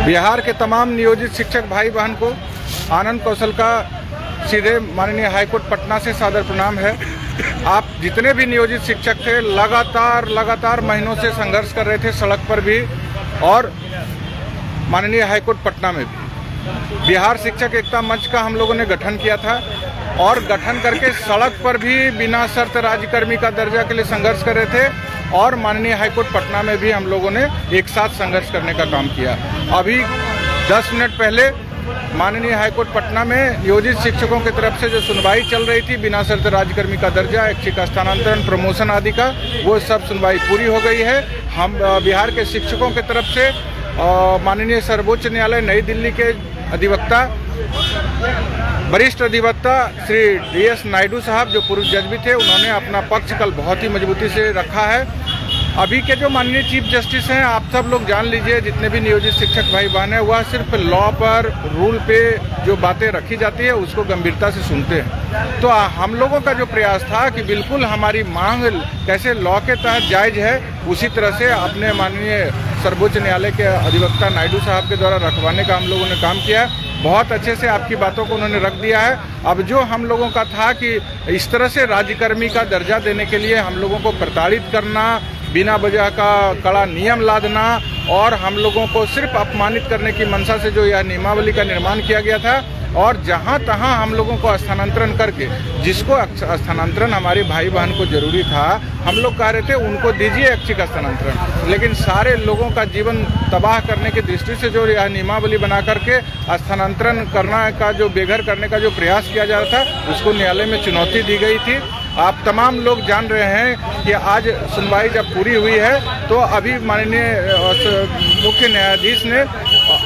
बिहार के तमाम नियोजित शिक्षक भाई बहन को आनंद कौशल का सीधे माननीय हाईकोर्ट पटना से सादर प्रणाम है। आप जितने भी नियोजित शिक्षक थे लगातार महीनों से संघर्ष कर रहे थे, सड़क पर भी और माननीय हाईकोर्ट पटना में भी। बिहार शिक्षक एकता मंच का हम लोगों ने गठन किया था और गठन करके सड़क पर भी बिना शर्त राज्यकर्मी का दर्जा के लिए संघर्ष कर रहे थे और माननीय हाईकोर्ट पटना में भी हम लोगों ने एक साथ संघर्ष करने का काम किया। अभी 10 मिनट पहले माननीय हाईकोर्ट पटना में नियोजित शिक्षकों की तरफ से जो सुनवाई चल रही थी बिना शर्त राज्यकर्मी का दर्जा, ऐच्छिक स्थानांतरण, प्रमोशन आदि का, वो सब सुनवाई पूरी हो गई है। हम बिहार के शिक्षकों की तरफ से माननीय सर्वोच्च न्यायालय नई दिल्ली के अधिवक्ता, वरिष्ठ अधिवक्ता श्री DS नायडू साहब जो पूर्व जज भी थे, उन्होंने अपना पक्ष कल बहुत ही मजबूती से रखा है। अभी के जो माननीय चीफ जस्टिस हैं, आप सब लोग जान लीजिए, जितने भी नियोजित शिक्षक भाई बहन हैं, वह सिर्फ लॉ पर, रूल पे जो बातें रखी जाती है उसको गंभीरता से सुनते हैं। तो हम लोगों का जो प्रयास था कि बिल्कुल हमारी मांग कैसे लॉ के तहत जायज़ है, उसी तरह से अपने माननीय सर्वोच्च न्यायालय के अधिवक्ता नायडू साहब के द्वारा रखवाने का हम लोगों ने काम किया है। बहुत अच्छे से आपकी बातों को उन्होंने रख दिया है। अब जो हम लोगों का था कि इस तरह से राज्यकर्मी का दर्जा देने के लिए हम लोगों को प्रताड़ित करना, बिना वजह का कड़ा नियम लादना और हम लोगों को सिर्फ अपमानित करने की मंशा से जो यह नियमावली का निर्माण किया गया था और जहां तहां हम लोगों को स्थानांतरण करके, जिसको स्थानांतरण हमारे भाई बहन को जरूरी था, हम लोग कह रहे थे उनको दीजिए ऐच्छिक स्थानांतरण, लेकिन सारे लोगों का जीवन तबाह करने की दृष्टि से जो यह नियमावली बना करके स्थानांतरण करना का जो बेघर करने का जो प्रयास किया जा रहा था, उसको न्यायालय में चुनौती दी गई थी। आप तमाम लोग जान रहे हैं कि आज सुनवाई जब पूरी हुई है तो अभी माननीय मुख्य न्यायाधीश ने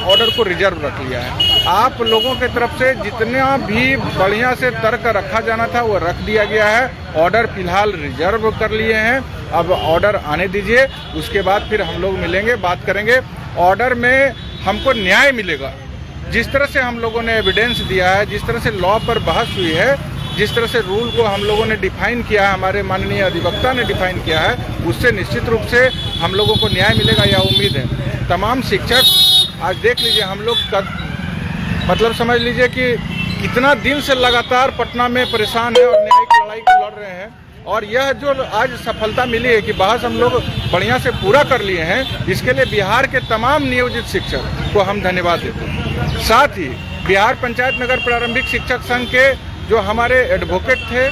ऑर्डर को रिजर्व रख लिया है। आप लोगों की तरफ से जितना भी बढ़िया से तर्क रखा जाना था वो रख दिया गया है। ऑर्डर फिलहाल रिजर्व कर लिए हैं, अब ऑर्डर आने दीजिए, उसके बाद फिर हम लोग मिलेंगे, बात करेंगे। ऑर्डर में हमको न्याय मिलेगा। जिस तरह से हम लोगों ने एविडेंस दिया है, जिस तरह से लॉ पर बहस हुई है, जिस तरह से रूल को हम लोगों ने डिफाइन किया है, हमारे माननीय अधिवक्ता ने डिफाइन किया है, उससे निश्चित रूप से हम लोगों को न्याय मिलेगा, यह उम्मीद है। तमाम शिक्षक आज देख लीजिए, हम लोग मतलब समझ लीजिए कि कितना दिन से लगातार पटना में परेशान है और न्यायिक लड़ाई को लड़ रहे हैं और यह जो आज सफलता मिली है कि बहस हम लोग बढ़िया से पूरा कर लिए हैं, इसके लिए बिहार के तमाम नियोजित शिक्षक को हम धन्यवाद देते हैं। साथ ही बिहार पंचायत नगर प्रारंभिक शिक्षक संघ के जो हमारे एडवोकेट थे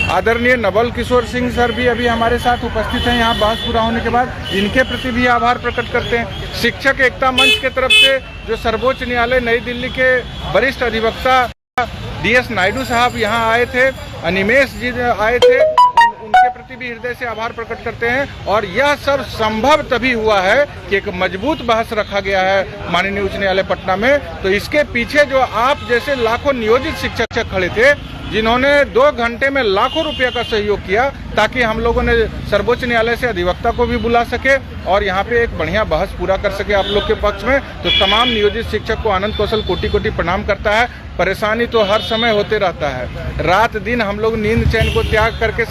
आदरणीय नवल किशोर सिंह सर भी अभी हमारे साथ उपस्थित हैं यहाँ बहस पूरा होने के बाद, इनके प्रति भी आभार प्रकट करते हैं। शिक्षक एकता मंच के तरफ से जो सर्वोच्च न्यायालय नई दिल्ली के वरिष्ठ अधिवक्ता DS नायडू साहब यहाँ आए थे, अनिमेश जी आए थे, उनके प्रति भी हृदय से आभार प्रकट करते हैं। और यह सब संभव तभी हुआ है कि एक मजबूत बहस रखा गया है माननीय उच्च न्यायालय पटना में। तो इसके पीछे जो आप जैसे लाखों नियोजित शिक्षक खड़े थे, जिन्होंने 2 घंटे में लाखों रुपया का सहयोग किया ताकि हम लोगों ने सर्वोच्च न्यायालय से अधिवक्ता को भी बुला सके और यहाँ पे एक बढ़िया बहस पूरा कर सके आप लोग के पक्ष में। तो तमाम नियोजित शिक्षक को आनंद कौशल कोटि कोटि प्रणाम करता है। परेशानी तो हर समय होते रहता है, रात दिन हम लोग नींद चैन को त्याग करके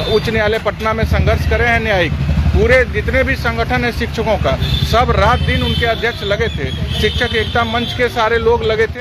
उच्च न्यायालय पटना में संघर्ष करे हैं। न्यायिक पूरे जितने भी संगठन है शिक्षकों का, सब रात दिन उनके अध्यक्ष लगे थे, शिक्षक एकता मंच के सारे लोग लगे थे।